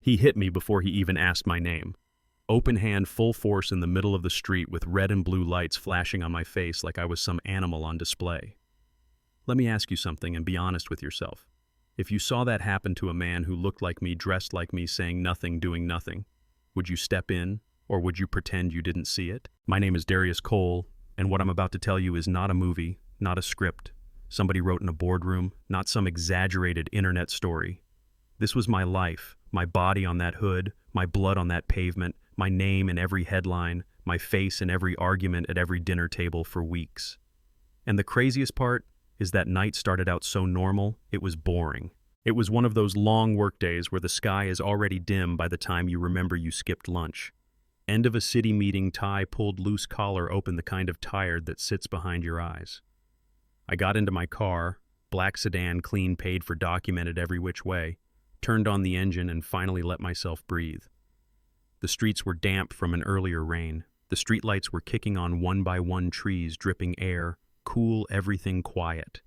He hit me before he even asked my name. Open hand, full force in the middle of the street with red and blue lights flashing on my face like I was some animal on display. Let me ask you something and be honest with yourself. If you saw that happen to a man who looked like me, dressed like me, saying nothing, doing nothing, would you step in or would you pretend you didn't see it? My name is Darius Cole, and what I'm about to tell you is not a movie, not a script somebody wrote in a boardroom, not some exaggerated internet story. This was my life, my body on that hood, my blood on that pavement, my name in every headline, my face in every argument at every dinner table for weeks. And the craziest part is that night started out so normal, it was boring. It was one of those long work days where the sky is already dim by the time you remember you skipped lunch. End of a city meeting, tie pulled, loose collar open, the kind of tired that sits behind your eyes. I got into my car, black sedan, clean, paid for, documented every which way, turned on the engine and finally let myself breathe. The streets were damp from an earlier rain. The streetlights were kicking on one by one, trees dripping air, cool, everything quiet.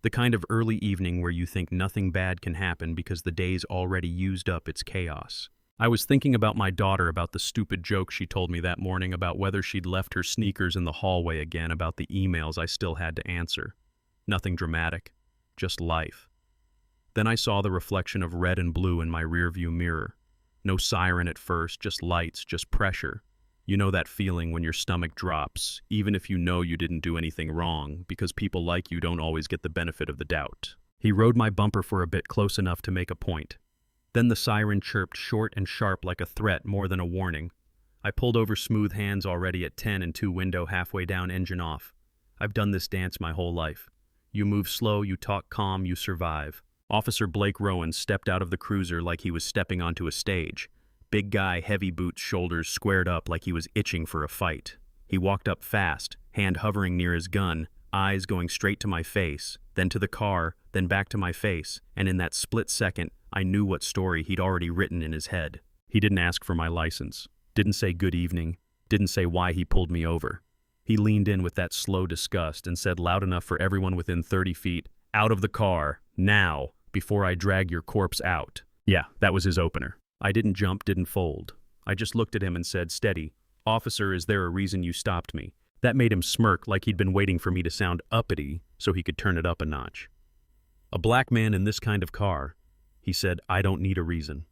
The kind of early evening where you think nothing bad can happen because the day's already used up its chaos. I was thinking about my daughter, about the stupid joke she told me that morning, about whether she'd left her sneakers in the hallway again, about the emails I still had to answer. Nothing dramatic, just life. Then I saw the reflection of red and blue in my rearview mirror. No siren at first, just lights, just pressure. You know that feeling when your stomach drops, even if you know you didn't do anything wrong, because people like you don't always get the benefit of the doubt. He rode my bumper for a bit, close enough to make a point. Then the siren chirped, short and sharp like a threat more than a warning. I pulled over, smooth hands already at 10 and 2 window, halfway down, engine off. I've done this dance my whole life. You move slow, you talk calm, you survive. Officer Blake Rowan stepped out of the cruiser like he was stepping onto a stage. Big guy, heavy boots, shoulders squared up like he was itching for a fight. He walked up fast, hand hovering near his gun, eyes going straight to my face, then to the car, then back to my face, and in that split second, I knew what story he'd already written in his head. He didn't ask for my license, didn't say good evening, didn't say why he pulled me over. He leaned in with that slow disgust and said loud enough for everyone within 30 feet, "Out of the car, now, before I drag your corpse out." Yeah, that was his opener. I didn't jump, didn't fold. I just looked at him and said, "Steady. Officer, is there a reason you stopped me?" That made him smirk like he'd been waiting for me to sound uppity so he could turn it up a notch. "A black man in this kind of car," he said, "I don't need a reason."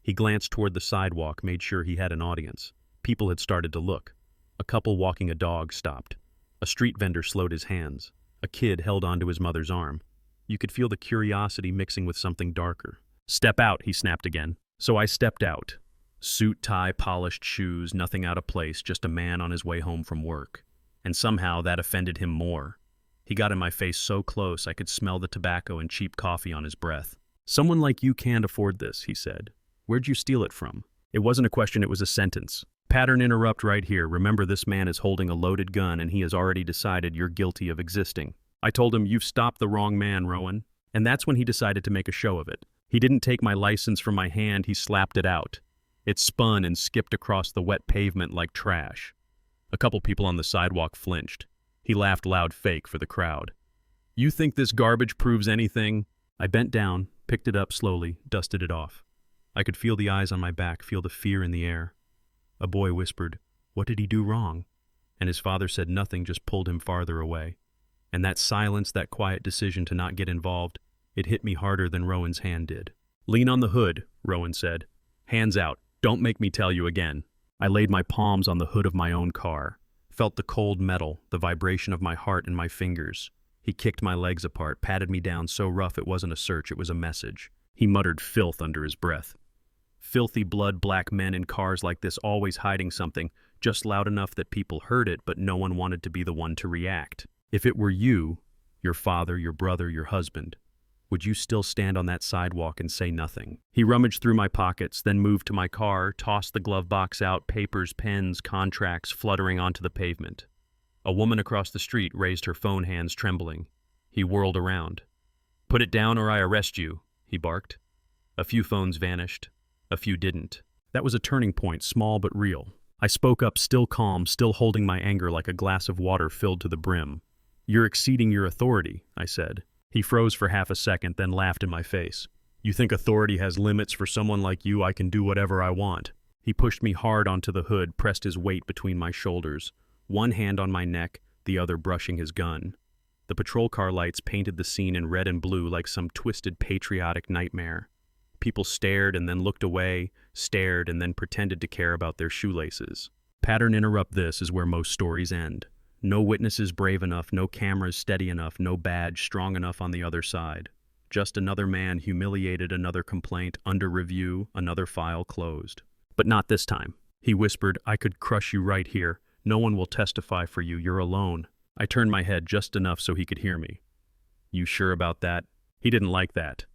He glanced toward the sidewalk, made sure he had an audience. People had started to look. A couple walking a dog stopped. A street vendor slowed his hands. A kid held onto his mother's arm. You could feel the curiosity mixing with something darker. "Step out," he snapped again. So I stepped out. Suit, tie, polished shoes, nothing out of place, just a man on his way home from work. And somehow that offended him more. He got in my face so close I could smell the tobacco and cheap coffee on his breath. "Someone like you can't afford this," he said. "Where'd you steal it from?" It wasn't a question, it was a sentence. Pattern interrupt right here. Remember, this man is holding a loaded gun and he has already decided you're guilty of existing. I told him, "You've stopped the wrong man, Rowan." And that's when he decided to make a show of it. He didn't take my license from my hand, he slapped it out. It spun and skipped across the wet pavement like trash. A couple people on the sidewalk flinched. He laughed loud, fake for the crowd. "You think this garbage proves anything?" I bent down, picked it up slowly, dusted it off. I could feel the eyes on my back, feel the fear in the air. A boy whispered, "What did he do wrong?" And his father said nothing, just pulled him farther away. And that silence, that quiet decision to not get involved, it hit me harder than Rowan's hand did. "Lean on the hood," Rowan said. "Hands out. Don't make me tell you again." I laid my palms on the hood of my own car, felt the cold metal, the vibration of my heart in my fingers. He kicked my legs apart, patted me down so rough it wasn't a search, it was a message. He muttered filth under his breath. Filthy blood, black men in cars like this, always hiding something, just loud enough that people heard it, but no one wanted to be the one to react. If it were you, your father, your brother, your husband, would you still stand on that sidewalk and say nothing? He rummaged through my pockets, then moved to my car, tossed the glove box out, papers, pens, contracts fluttering onto the pavement. A woman across the street raised her phone, hands trembling. He whirled around. "Put it down or I arrest you," he barked. A few phones vanished. A few didn't. That was a turning point, small but real. I spoke up, still calm, still holding my anger like a glass of water filled to the brim. "You're exceeding your authority," I said. He froze for half a second, then laughed in my face. You think authority has limits for someone like you? I can do whatever I want. He pushed me hard onto the hood, pressed his weight between my shoulders, one hand on my neck, the other brushing his gun. The patrol car lights painted the scene in red and blue like some twisted patriotic nightmare. People stared and then looked away, stared and then pretended to care about their shoelaces. Pattern interrupt. This is where most stories end. No witnesses brave enough, no cameras steady enough, no badge strong enough on the other side. Just another man humiliated, another complaint under review, another file closed. But not this time. He whispered, I could crush you right here. No one will testify for you. You're alone. I turned my head just enough so he could hear me. You sure about that? He didn't like that.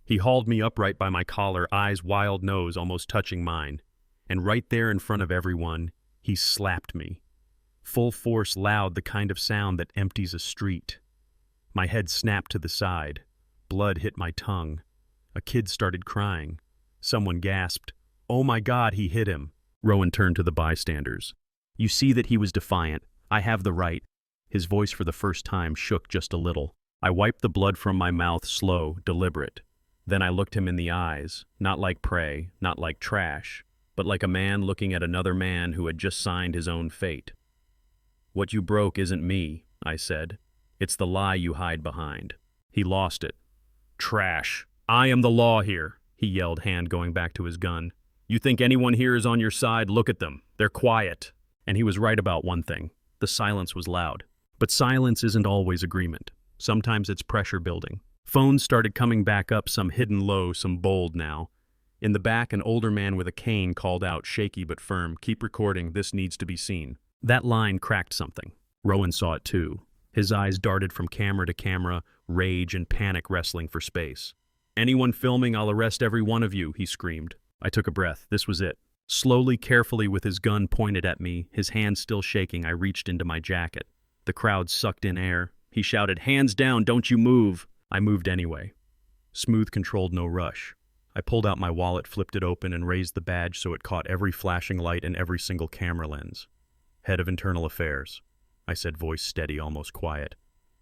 He hauled me upright by my collar, eyes wild, nose almost touching mine. And right there in front of everyone, he slapped me. Full force, loud, the kind of sound that empties a street. My head snapped to the side. Blood hit my tongue. A kid started crying. Someone gasped, "Oh my God, he hit him." Rowan turned to the bystanders. You see that he was defiant. I have the right. His voice for the first time shook just a little. I wiped the blood from my mouth, slow, deliberate. Then I looked him in the eyes, not like prey, not like trash, but like a man looking at another man who had just signed his own fate. What you broke isn't me, I said. It's the lie you hide behind. He lost it. Trash. I am the law here, he yelled, hand going back to his gun. You think anyone here is on your side? Look at them. They're quiet. And he was right about one thing. The silence was loud. But silence isn't always agreement. Sometimes it's pressure building. Phones started coming back up, some hidden low, some bold now. In the back, an older man with a cane called out, shaky but firm, "Keep recording, this needs to be seen." That line cracked something. Rowan saw it too. His eyes darted from camera to camera, rage and panic wrestling for space. "Anyone filming, I'll arrest every one of you," he screamed. I took a breath. This was it. Slowly, carefully, with his gun pointed at me, his hand still shaking, I reached into my jacket. The crowd sucked in air. He shouted, "Hands down, don't you move." I moved anyway. Smooth, controlled, no rush. I pulled out my wallet, flipped it open, and raised the badge so it caught every flashing light and every single camera lens. "Head of Internal Affairs," I said, voice steady, almost quiet.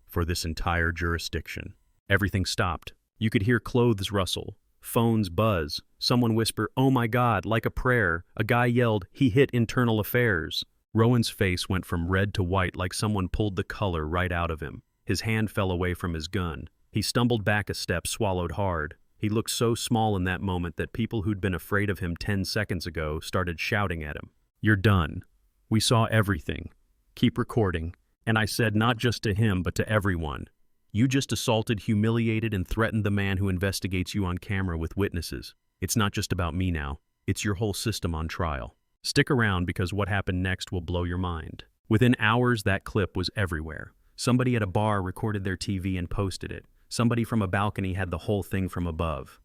"For this entire jurisdiction." Everything stopped. You could hear clothes rustle, phones buzz, someone whisper, "Oh my God," like a prayer. A guy yelled, "He hit Internal Affairs." Rowan's face went from red to white like someone pulled the color right out of him. His hand fell away from his gun. He stumbled back a step, swallowed hard. He looked so small in that moment that people who'd been afraid of him 10 seconds ago started shouting at him. "You're done. We saw everything. Keep recording." And I said, not just to him, but to everyone, "You just assaulted, humiliated, and threatened the man who investigates you on camera with witnesses. It's not just about me now. It's your whole system on trial. Stick around because what happened next will blow your mind." Within hours, that clip was everywhere. Somebody at a bar recorded their TV and posted it. Somebody from a balcony had the whole thing from above.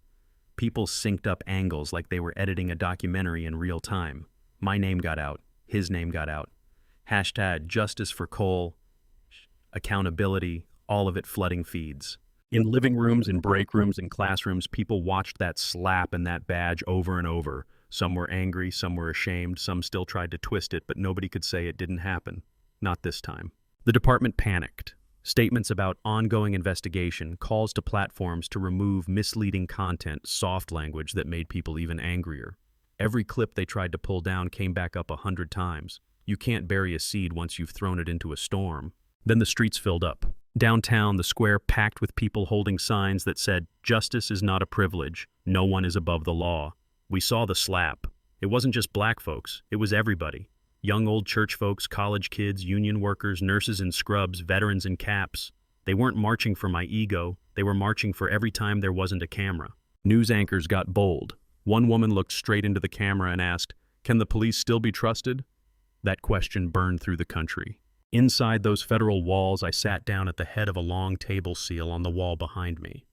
People synced up angles like they were editing a documentary in real time. My name got out. His name got out. Hashtag justice for Cole, accountability, all of it flooding feeds. In living rooms, in break rooms, in classrooms, people watched that slap and that badge over and over. Some were angry, some were ashamed, some still tried to twist it, but nobody could say it didn't happen. Not this time. The department panicked. Statements about ongoing investigation, calls to platforms to remove misleading content, soft language that made people even angrier. Every clip they tried to pull down came back up 100 times. You can't bury a seed once you've thrown it into a storm. Then the streets filled up. Downtown, the square packed with people holding signs that said, "Justice is not a privilege. No one is above the law." We saw the slap. It wasn't just black folks. It was everybody. Young old church folks, college kids, union workers, nurses in scrubs, veterans in caps. They weren't marching for my ego. They were marching for every time there wasn't a camera. News anchors got bold. One woman looked straight into the camera and asked, "Can the police still be trusted?" That question burned through the country. Inside those federal walls, I sat down at the head of a long table seal on the wall behind me.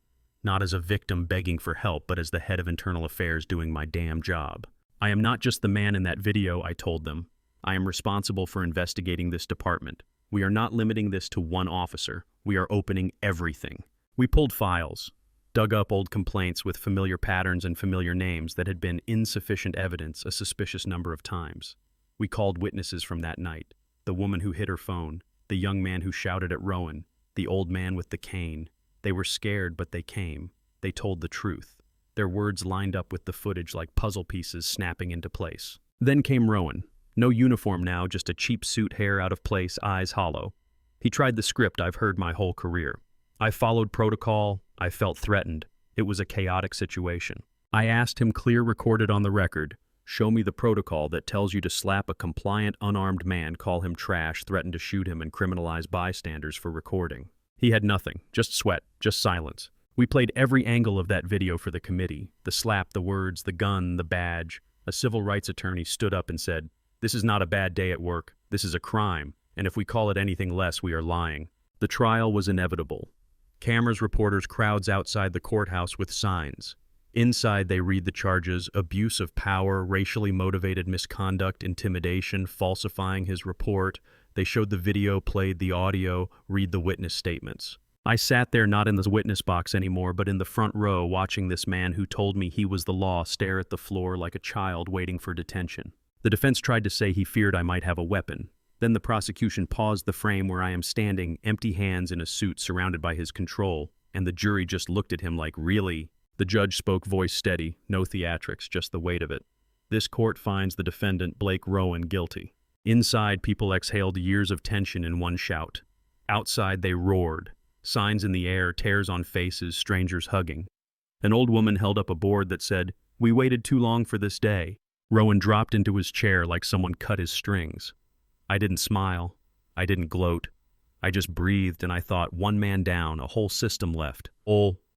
Not as a victim begging for help, but as the head of Internal Affairs doing my damn job. "I am not just the man in that video," I told them. "I am responsible for investigating this department. We are not limiting this to one officer. We are opening everything." We pulled files, dug up old complaints with familiar patterns and familiar names that had been insufficient evidence a suspicious number of times. We called witnesses from that night. The woman who hid her phone, the young man who shouted at Rowan, the old man with the cane. They were scared, but they came. They told the truth. Their words lined up with the footage like puzzle pieces snapping into place. Then came Rowan. No uniform now, just a cheap suit, hair out of place, eyes hollow. He tried the script I've heard my whole career. I followed protocol. I felt threatened. It was a chaotic situation. I asked him, clear, recorded on the record, show me the protocol that tells you to slap a compliant, unarmed man, call him trash, threaten to shoot him, and criminalize bystanders for recording. He had nothing, just sweat, just silence. We played every angle of that video for the committee. The slap, the words, the gun, the badge. A civil rights attorney stood up and said, "This is not a bad day at work. This is a crime, and if we call it anything less, we are lying." The trial was inevitable. Cameras, reporters, crowds outside the courthouse with signs. Inside, they read the charges: abuse of power, racially motivated misconduct, intimidation, falsifying his report. They showed the video, played the audio, read the witness statements. I sat there, not in the witness box anymore, but in the front row, watching this man who told me he was the law stare at the floor like a child waiting for detention. The defense tried to say he feared I might have a weapon. Then the prosecution paused the frame where I am standing, empty hands in a suit surrounded by his control, and the jury just looked at him like, really? The judge spoke, voice steady, no theatrics, just the weight of it. This court finds the defendant, Blake Rowan, guilty. Inside, people exhaled years of tension in one shout. Outside, they roared. Signs in the air, tears on faces, strangers hugging. An old woman held up a board that said, "We waited too long for this day." Rowan dropped into his chair like someone cut his strings. I didn't smile. I didn't gloat. I just breathed, and I thought, one man down, a whole system left.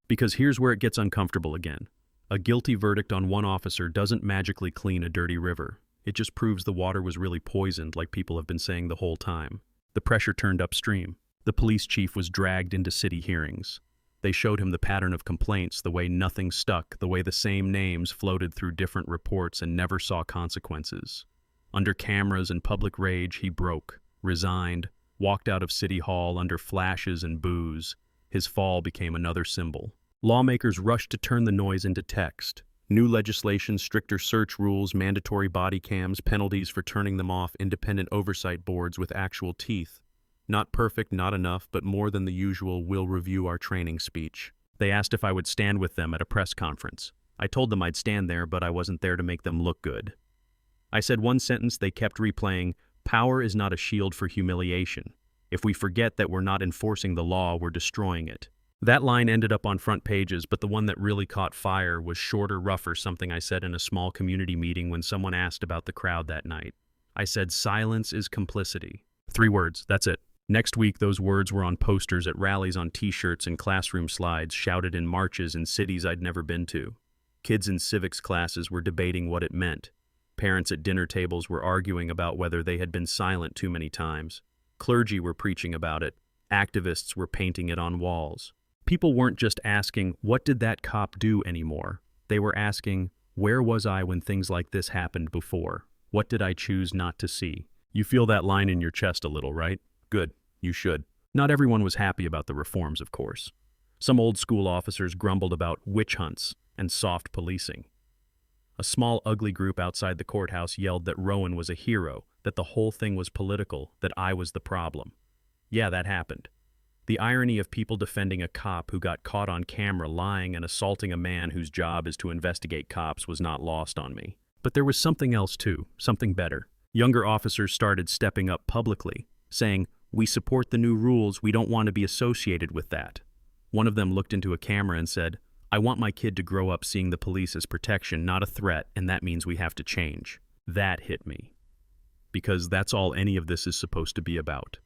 Because here's where it gets uncomfortable again. A guilty verdict on one officer doesn't magically clean a dirty river. It just proves the water was really poisoned, like people have been saying the whole time. The pressure turned upstream. The police chief was dragged into city hearings. They showed him the pattern of complaints, the way nothing stuck, the way the same names floated through different reports and never saw consequences. Under cameras and public rage, he broke, resigned, walked out of City Hall under flashes and boos. His fall became another symbol. Lawmakers rushed to turn the noise into text. New legislation, stricter search rules, mandatory body cams, penalties for turning them off, independent oversight boards with actual teeth. Not perfect, not enough, but more than the usual "we'll review our training" speech. They asked if I would stand with them at a press conference. I told them I'd stand there, but I wasn't there to make them look good. I said one sentence they kept replaying: power is not a shield for humiliation. If we forget that we're not enforcing the law, we're destroying it. That line ended up on front pages, but the one that really caught fire was shorter, rougher, something I said in a small community meeting when someone asked about the crowd that night. I said, "Silence is complicity." 3 words, that's it. Next week, those words were on posters at rallies, on t-shirts and classroom slides, shouted in marches in cities I'd never been to. Kids in civics classes were debating what it meant. Parents at dinner tables were arguing about whether they had been silent too many times. Clergy were preaching about it. Activists were painting it on walls. People weren't just asking, "What did that cop do?" anymore. They were asking, "Where was I when things like this happened before? What did I choose not to see?" You feel that line in your chest a little, right? Good. You should. Not everyone was happy about the reforms, of course. Some old school officers grumbled about witch hunts and soft policing. A small, ugly group outside the courthouse yelled that Rowan was a hero, that the whole thing was political, that I was the problem. Yeah, that happened. The irony of people defending a cop who got caught on camera lying and assaulting a man whose job is to investigate cops was not lost on me. But there was something else too, something better. Younger officers started stepping up publicly, saying, "We support the new rules, we don't want to be associated with that." One of them looked into a camera and said, "I want my kid to grow up seeing the police as protection, not a threat, and that means we have to change." That hit me. Because that's all any of this is supposed to be about.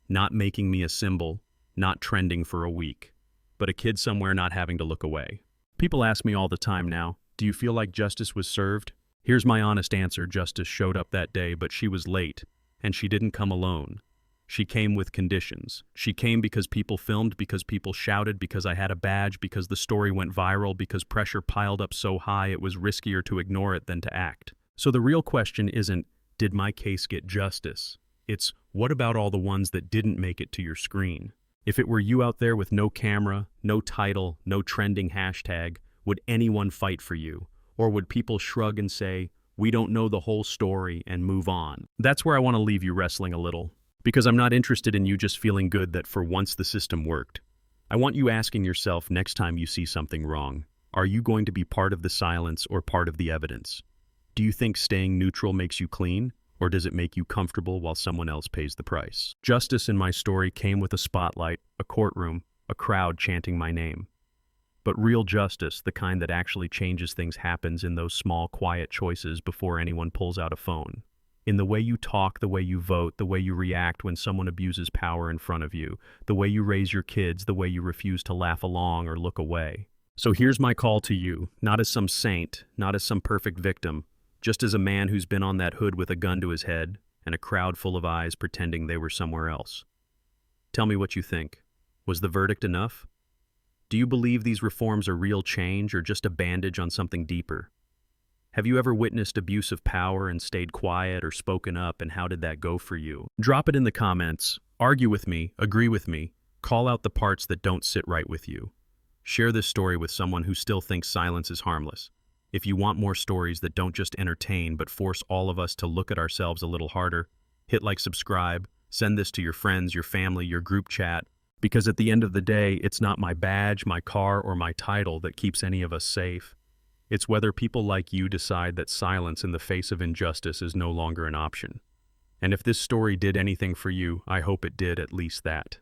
Not making me a symbol, not trending for a week, but a kid somewhere not having to look away. People ask me all the time now, "Do you feel like justice was served?" Here's my honest answer: justice showed up that day, but she was late, and she didn't come alone. She came with conditions. She came because people filmed, because people shouted, because I had a badge, because the story went viral, because pressure piled up so high it was riskier to ignore it than to act. So the real question isn't, did my case get justice? It's, what about all the ones that didn't make it to your screen? If it were you out there with no camera, no title, no trending hashtag, would anyone fight for you? Or would people shrug and say, "We don't know the whole story," and move on? That's where I want to leave you wrestling a little. Because I'm not interested in you just feeling good that for once the system worked. I want you asking yourself next time you see something wrong, Are you going to be part of the silence or part of the evidence? Do you think staying neutral makes you clean, or does it make you comfortable while someone else pays the price? Justice in my story came with a spotlight, a courtroom, a crowd chanting my name. But real justice, the kind that actually changes things, happens in those small, quiet choices before anyone pulls out a phone. In the way you talk, the way you vote, the way you react when someone abuses power in front of you, the way you raise your kids, the way you refuse to laugh along or look away. So here's my call to you, not as some saint, not as some perfect victim, just as a man who's been on that hood with a gun to his head and a crowd full of eyes pretending they were somewhere else. Tell me what you think. Was the verdict enough? Do you believe these reforms are real change or just a bandage on something deeper? Have you ever witnessed abuse of power and stayed quiet or spoken up, and how did that go for you? Drop it in the comments. Argue with me, agree with me, call out the parts that don't sit right with you. Share this story with someone who still thinks silence is harmless. If you want more stories that don't just entertain but force all of us to look at ourselves a little harder, hit like, subscribe, send this to your friends, your family, your group chat, because at the end of the day, it's not my badge, my car, or my title that keeps any of us safe. It's whether people like you decide that silence in the face of injustice is no longer an option. And if this story did anything for you, I hope it did at least that.